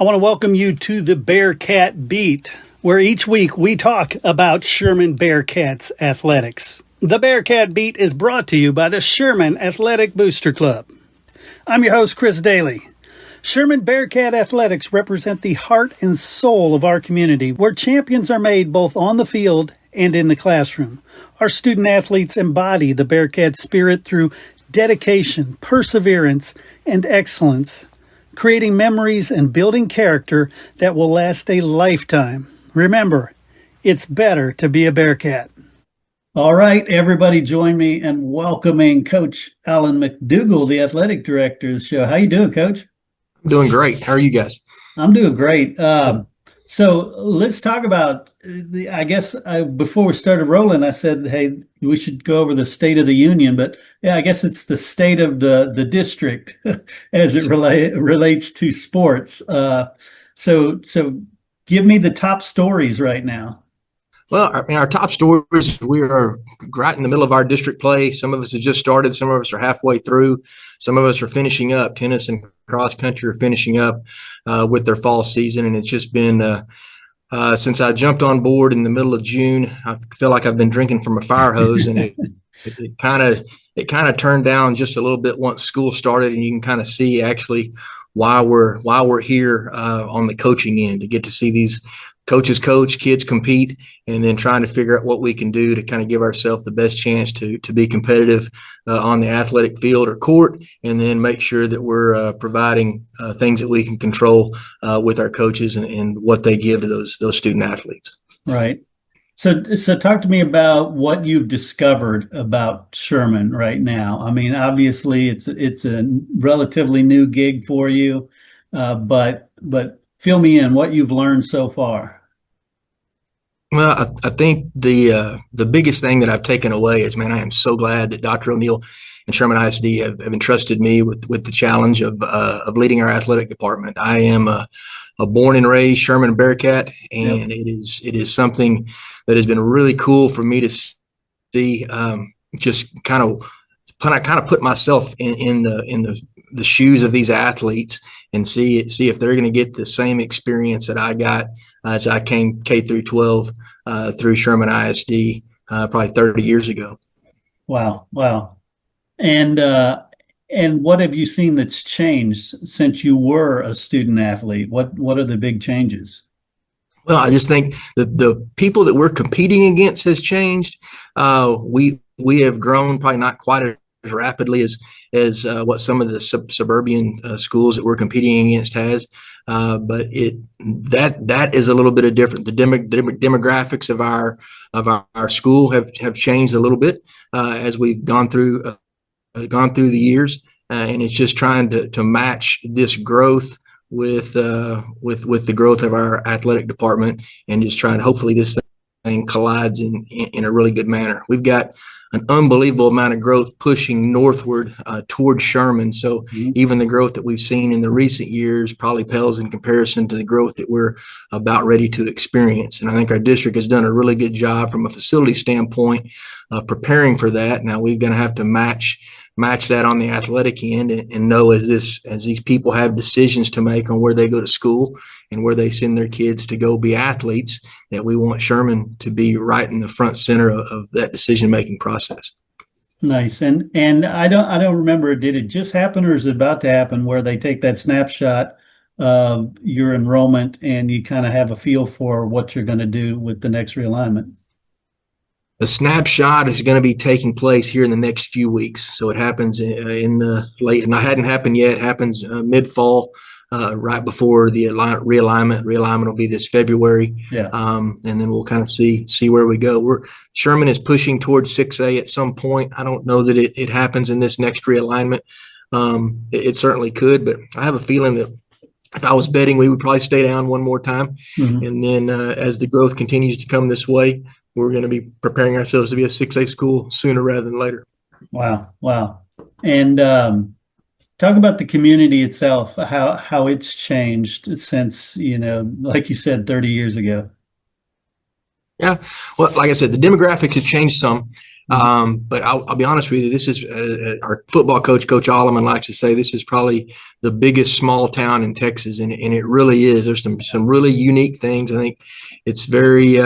I want to welcome you to the Bearcat Beat, where each week we talk about Sherman Bearcats athletics. The Bearcat Beat is brought to you by the Sherman Athletic Booster Club. I'm your host, Chris Daly. Sherman Bearcat Athletics represent the heart and soul of our community, where champions are made both on the field and in the classroom. Our student athletes embody the Bearcat spirit through dedication, perseverance, and excellence, creating memories and building character that will last a lifetime. Remember, it's better to be a Bearcat. All right, everybody join me in welcoming Coach Alan McDougal, the athletic director of the show. How you doing, Coach? I'm doing great. How are you guys? I'm doing great. So let's talk about before we started rolling, I said, hey, we should go over the State of the Union, but yeah, I guess it's the state of the district as it relates to sports. So give me the top stories right now. Well, our top stories, we are right in the middle of our district play. Some of us have just started. Some of us are halfway through. Some of us are finishing up. Tennis and cross country are finishing up with their fall season. And it's just been since I jumped on board in the middle of June, I feel like I've been drinking from a fire hose. And it kind of turned down just a little bit once school started. And you can kind of see actually why we're here on the coaching end, to get to see these coaches coach, kids compete, and then trying to figure out what we can do to kind of give ourselves the best chance to be competitive on the athletic field or court, and then make sure that we're providing things that we can control with our coaches and what they give to those student athletes. Right. So talk to me about what you've discovered about Sherman right now. I mean, obviously it's a relatively new gig for you, but fill me in what you've learned so far. Well, I think the biggest thing that I've taken away is, man, I am so glad that Dr. O'Neill and Sherman ISD have entrusted me with the challenge of leading our athletic department. I am a born and raised Sherman Bearcat, and Yep. It is something that has been really cool for me to see. Just kind of put myself in the shoes of these athletes and see if they're going to get the same experience that I got as I came K through 12 through Sherman ISD probably 30 years ago. Wow. And what have you seen that's changed since you were a student athlete? What are the big changes? Well, I just think that the people that we're competing against has changed. We have grown probably not quite as rapidly as what some of the suburban schools that we're competing against has. But that is a little bit of different. The demographics of our school have changed a little bit as we've gone through the years, and it's just trying to match this growth with the growth of our athletic department, and just trying to hopefully this thing collides in a really good manner. We've got an unbelievable amount of growth pushing northward towards Sherman. So even the growth that we've seen in the recent years probably pales in comparison to the growth that we're about ready to experience. And I think our district has done a really good job from a facility standpoint preparing for that. Now we're going to have to match that on the athletic end, and know as these people have decisions to make on where they go to school and where they send their kids to go be athletes, that we want Sherman to be right in the front center of that decision-making process. Nice. And I don't remember, did it just happen or is it about to happen, where they take that snapshot of your enrollment and you kind of have a feel for what you're going to do with the next realignment? The snapshot is going to be taking place here in the next few weeks. So it happens in the late, and it hadn't happened yet. It happens mid-fall, right before the realignment. Realignment will be this February. Yeah. And then we'll kind of see where we go. Sherman is pushing towards 6A at some point. I don't know that it happens in this next realignment. It certainly could, but I have a feeling that if I was betting, we would probably stay down one more time. Mm-hmm. And then as the growth continues to come this way, we're going to be preparing ourselves to be a 6A school sooner rather than later. Wow. And talk about the community itself, how it's changed since, like you said, 30 years ago. Yeah. Well, like I said, the demographics have changed some. But I'll be honest with you. This is our football coach, Coach Alleman, likes to say this is probably the biggest small town in Texas, and it really is. There's some really unique things. I think it's very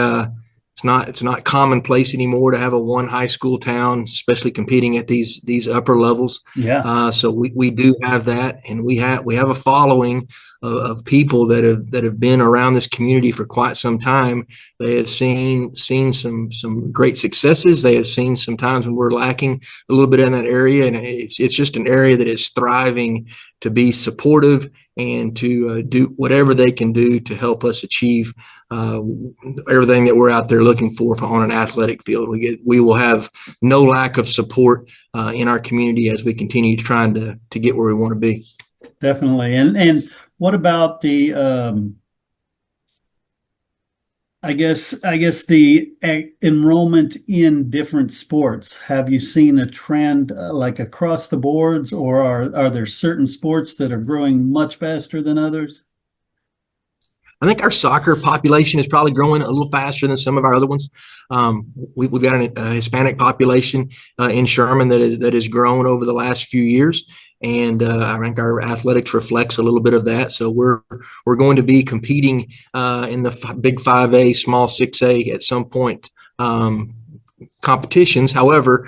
it's not commonplace anymore to have a one high school town, especially competing at these upper levels. Yeah. So we do have that, and we have a following of people that have been around this community for quite some time. They have seen some great successes. They have seen some times when we're lacking a little bit in that area, and it's just an area that is thriving to be supportive and to do whatever they can do to help us achieve everything that we're out there looking for on an athletic field. We will have no lack of support in our community as we continue trying to get where we want to be. Definitely. And what about the I guess the enrollment in different sports? Have you seen a trend like across the boards, or are there certain sports that are growing much faster than others? I think our soccer population is probably growing a little faster than some of our other ones. We've got a Hispanic population in Sherman that has grown over the last few years, and I think our athletics reflects a little bit of that. So we're going to be competing in the big 5A, small 6A at some point competitions. However,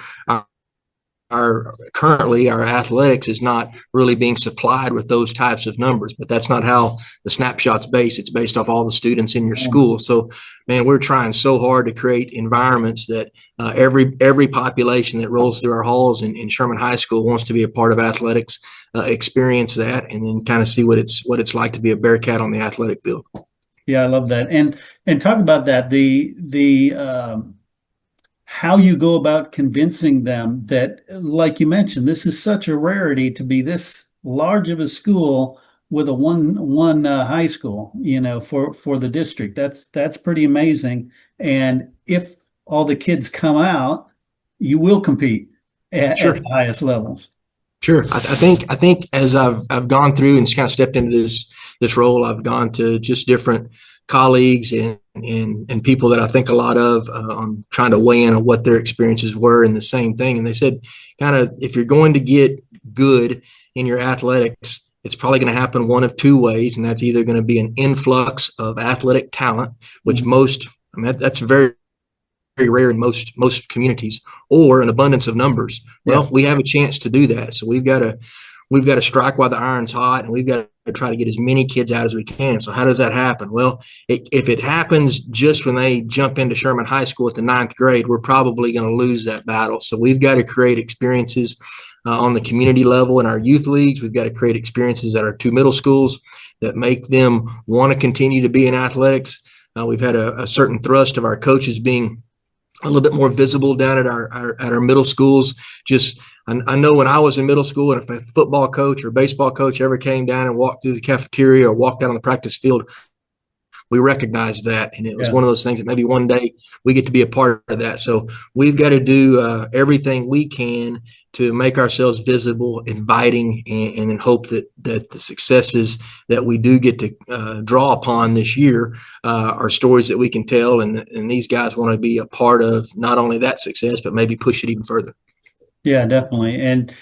currently our athletics is not really being supplied with those types of numbers, but that's not how the snapshot's based. It's based off all the students in your school. So, man, we're trying so hard to create environments that every population that rolls through our halls in Sherman High School wants to be a part of athletics, experience that, and then kind of see what it's like to be a Bearcat on the athletic field. Yeah, I love that. And talk about that. The how you go about convincing them that, like you mentioned, this is such a rarity to be this large of a school with a one high school, for the district. That's pretty amazing. And if all the kids come out, you will compete at Sure. the highest levels. Sure. I think as I've gone through and just kind of stepped into this role, I've gone to just different colleagues and people that I think a lot of on trying to weigh in on what their experiences were in the same thing. And they said, kind of, if you're going to get good in your athletics, it's probably going to happen one of two ways. And that's either going to be an influx of athletic talent, which that's very, very rare in most communities, or an abundance of numbers. Well, we have a chance to do that. So we've got to strike while the iron's hot, and we've got to try to get as many kids out as we can. So how does that happen? Well, if it happens just when they jump into Sherman High School at the 9th grade, we're probably going to lose that battle. So we've got to create experiences on the community level in our youth leagues. We've got to create experiences at our 2 middle schools that make them want to continue to be in athletics. We've had a certain thrust of our coaches being a little bit more visible down at our middle schools. I know when I was in middle school, and if a football coach or baseball coach ever came down and walked through the cafeteria or walked out on the practice field, we recognized that. And it was one of those things that maybe one day we get to be a part of that. So we've got to do everything we can to make ourselves visible, inviting, and then hope that the successes that we do get to draw upon this year are stories that we can tell. And these guys want to be a part of not only that success, but maybe push it even further. Yeah, definitely. And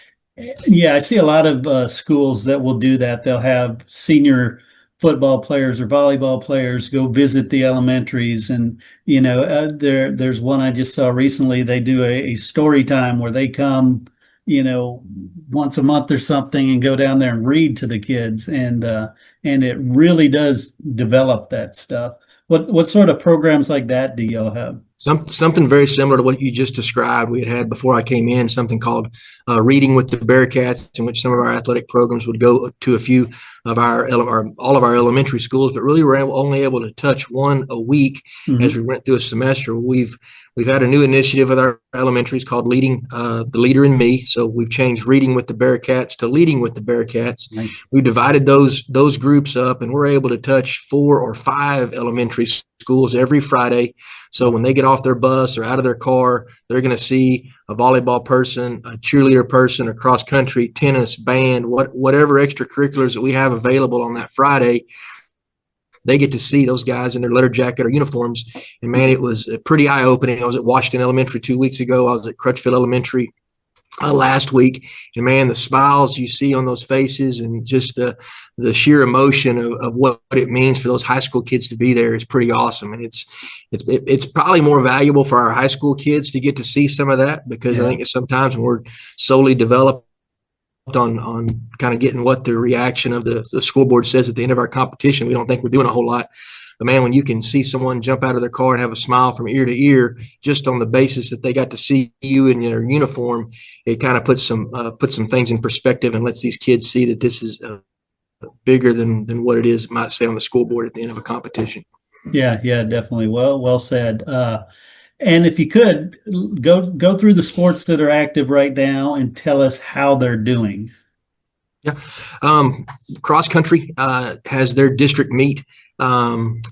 yeah, I see a lot of schools that will do that. They'll have senior football players or volleyball players go visit the elementaries. And, there's one I just saw recently. They do a story time where they come, once a month or something and go down there and read to the kids. And it really does develop that stuff. What sort of programs like that do y'all have? Something very similar to what you just described. We had before I came in something called Reading with the Bearcats, in which some of our athletic programs would go to a few of all of our elementary schools, but really we're only able to touch one a week as we went through a semester. We've had a new initiative with our elementaries called Leading the Leader in Me. So we've changed Reading with the Bearcats to Leading with the Bearcats. Nice. We divided those groups up, and we're able to touch 4 or 5 elementary schools every Friday. So when they get off their bus or out of their car, they're going to see a volleyball person, a cheerleader person, a cross country, tennis, band, whatever extracurriculars that we have available on that Friday. they get to see those guys in their letter jacket or uniforms. And man, it was pretty eye opening. I was at Washington Elementary 2 weeks ago. I was at Crutchfield Elementary last week, and man, the smiles you see on those faces and just the sheer emotion of what it means for those high school kids to be there is pretty awesome. And it's probably more valuable for our high school kids to get to see some of that, because I think sometimes when we're solely developed on kind of getting what the reaction of the school board says at the end of our competition, we don't think we're doing a whole lot. But man, when you can see someone jump out of their car and have a smile from ear to ear, just on the basis that they got to see you in your uniform, it kind of puts some things in perspective and lets these kids see that this is bigger than what it is, might say, on the school board at the end of a competition. Yeah, definitely. Well said. And if you could go through the sports that are active right now and tell us how they're doing. Yeah. Cross country has their district meet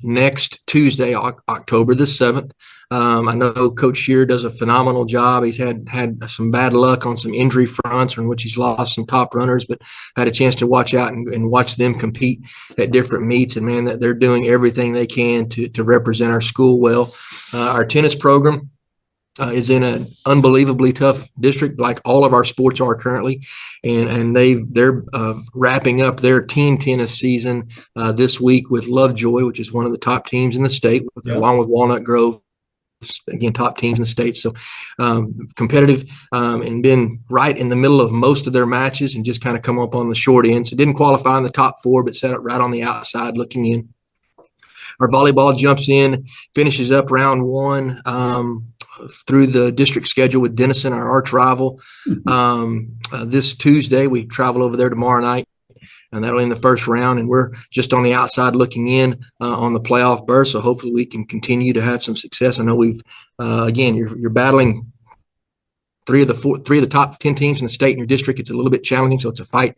next Tuesday, October the 7th. I know Coach Shear does a phenomenal job. He's had some bad luck on some injury fronts in which he's lost some top runners, but had a chance to watch out and watch them compete at different meets. And man, that they're doing everything they can to represent our school well. Our tennis program is in an unbelievably tough district, like all of our sports are currently, and they're wrapping up their team tennis season this week with Lovejoy, which is one of the top teams in the state, along with Walnut Grove, again, top teams in the state. So competitive, and been right in the middle of most of their matches and just kind of come up on the short end. So didn't qualify in the top four, but set up right on the outside looking in. Our volleyball jumps in, finishes up round one through the district schedule with Denison, our arch rival. This Tuesday, we travel over there tomorrow night, and that'll end the first round. And we're just on the outside looking in on the playoff berth. So hopefully we can continue to have some success. I know we've, again, you're battling three of the top 10 teams in the state in your district. It's a little bit challenging, so it's a fight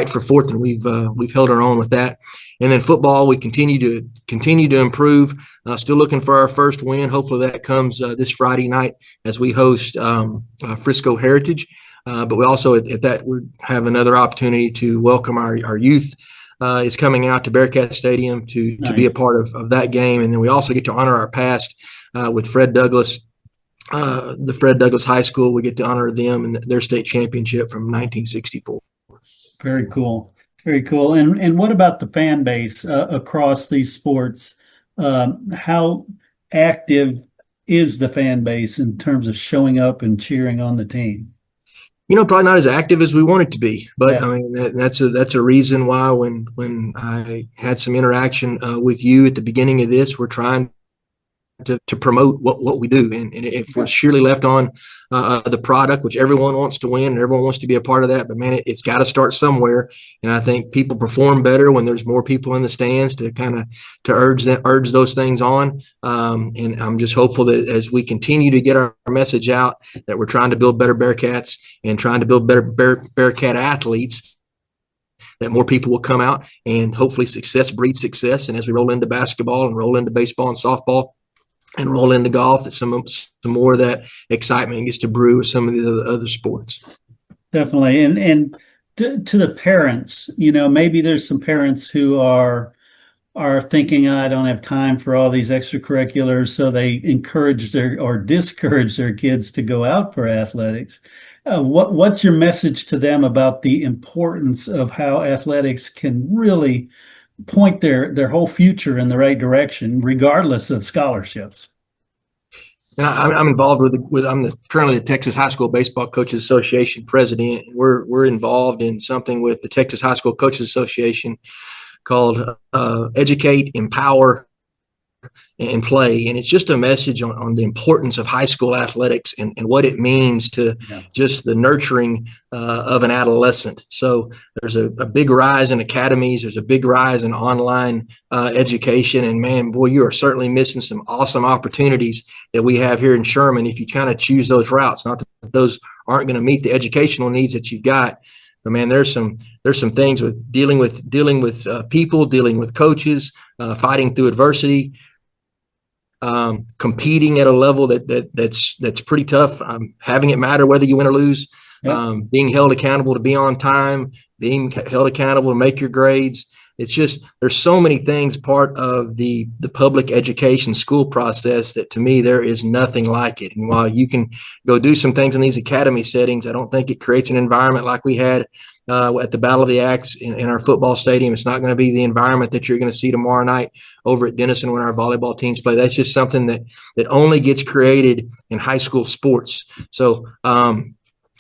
for fourth, and we've held our own with that. And then football, we continue to improve. Still looking for our first win. Hopefully that comes this Friday night as we host Frisco Heritage. But we also at that we have another opportunity to welcome our youth. Is coming out to Bearcat Stadium to be a part of that game, and then we also get to honor our past with Fred Douglass. The Fred Douglass High School, we get to honor them and their state championship from 1964. Very cool. Very cool. And what about the fan base across these sports? How active is the fan base in terms of showing up and cheering on the team? Probably not as active as we want it to be, but I mean, that's a reason why when I had some interaction with you at the beginning of this, we're trying to promote what we do. And if we're surely left on the product, which everyone wants to win and everyone wants to be a part of that, but man, it's got to start somewhere. And I think people perform better when there's more people in the stands to kind of urge those things on. And I'm just hopeful that as we continue to get our message out, that we're trying to build better Bearcats and trying to build better Bearcat athletes, that more people will come out, and hopefully success breeds success. And as we roll into basketball and roll into baseball and softball and roll into golf, that some more of that excitement gets to brew with some of the other sports. Definitely. And to the parents, maybe there's some parents who are thinking, I don't have time for all these extracurriculars, so they encourage or discourage their kids to go out for athletics. What's your message to them about the importance of how athletics can really point their whole future in the right direction, regardless of scholarships? And I'm involved with I'm currently the Texas High School Baseball Coaches Association president. We're involved in something with the Texas High School Coaches Association called Educate, Empower, and Play. And it's just a message on the importance of high school athletics and what it means to just the nurturing of an adolescent. So there's a big rise in academies. There's a big rise in online education. And man, boy, you are certainly missing some awesome opportunities that we have here in Sherman if you kind of choose those routes. Not that those aren't going to meet the educational needs that you've got, but man, there's some things with dealing with people, dealing with coaches, fighting through adversity, competing at a level that's pretty tough, having it matter whether you win or lose, being held accountable to be on time, being held accountable to make your grades. It's just there's so many things part of the public education school process that to me there is nothing like it. And while you can go do some things in these academy settings, I don't think it creates an environment like we had at the Battle of the Axe in our football stadium. It's not going to be the environment that you're going to see tomorrow night over at Denison when our volleyball teams play. That's just something that only gets created in high school sports. So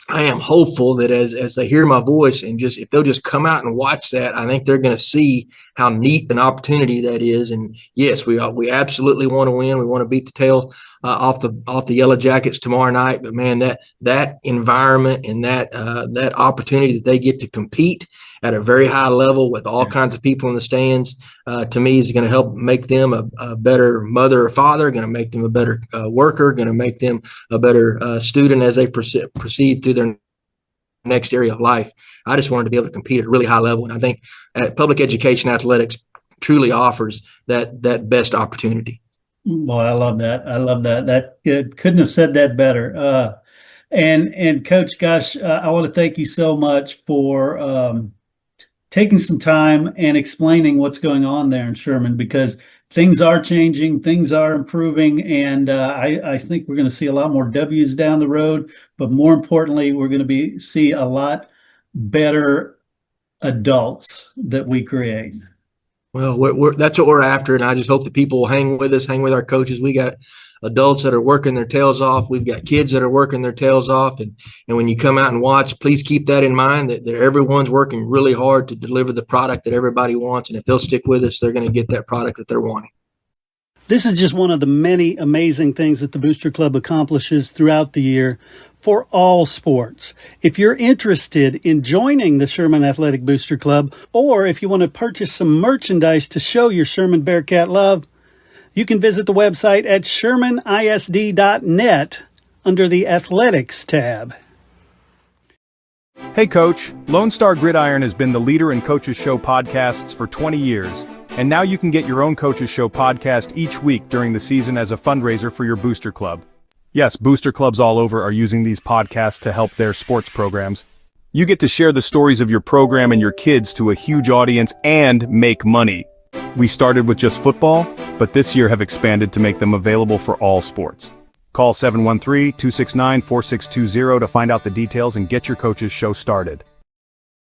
I am hopeful that as they hear my voice and just if they'll just come out and watch that, I think they're going to see how neat an opportunity that is. And yes, we absolutely want to win. We want to beat the tail off the Yellow Jackets tomorrow night. But man, that environment and that opportunity that they get to compete at a very high level with all kinds of people in the stands, to me is going to help make them a better mother or father, going to make them a better worker, going to make them a better student as they proceed through their next area of life. I just wanted to be able to compete at a really high level. And I think public education athletics truly offers that best opportunity. Boy, I love that. I love that. Couldn't have said that better. And Coach, gosh, I want to thank you so much for taking some time and explaining what's going on there in Sherman, because things are changing, things are improving, and I think we're going to see a lot more W's down the road. But more importantly, we're going to see a lot better adults that we create. Well, that's what we're after, and I just hope that people will hang with us, hang with our coaches. We got adults that are working their tails off. We've got kids that are working their tails off. And when you come out and watch, please keep that in mind, that everyone's working really hard to deliver the product that everybody wants. And if they'll stick with us, they're going to get that product that they're wanting. This is just one of the many amazing things that the Booster Club accomplishes throughout the year for all sports. If you're interested in joining the Sherman Athletic Booster Club, or if you want to purchase some merchandise to show your Sherman Bearcat love, you can visit the website at shermanisd.net under the Athletics tab. Hey Coach, Lone Star Gridiron has been the leader in Coach's Show podcasts for 20 years, and now you can get your own Coach's Show podcast each week during the season as a fundraiser for your booster club. Yes, booster clubs all over are using these podcasts to help their sports programs. You get to share the stories of your program and your kids to a huge audience and make money. We started with just football, but this year have expanded to make them available for all sports. Call 713-269-4620 to find out the details and get your Coach's Show started.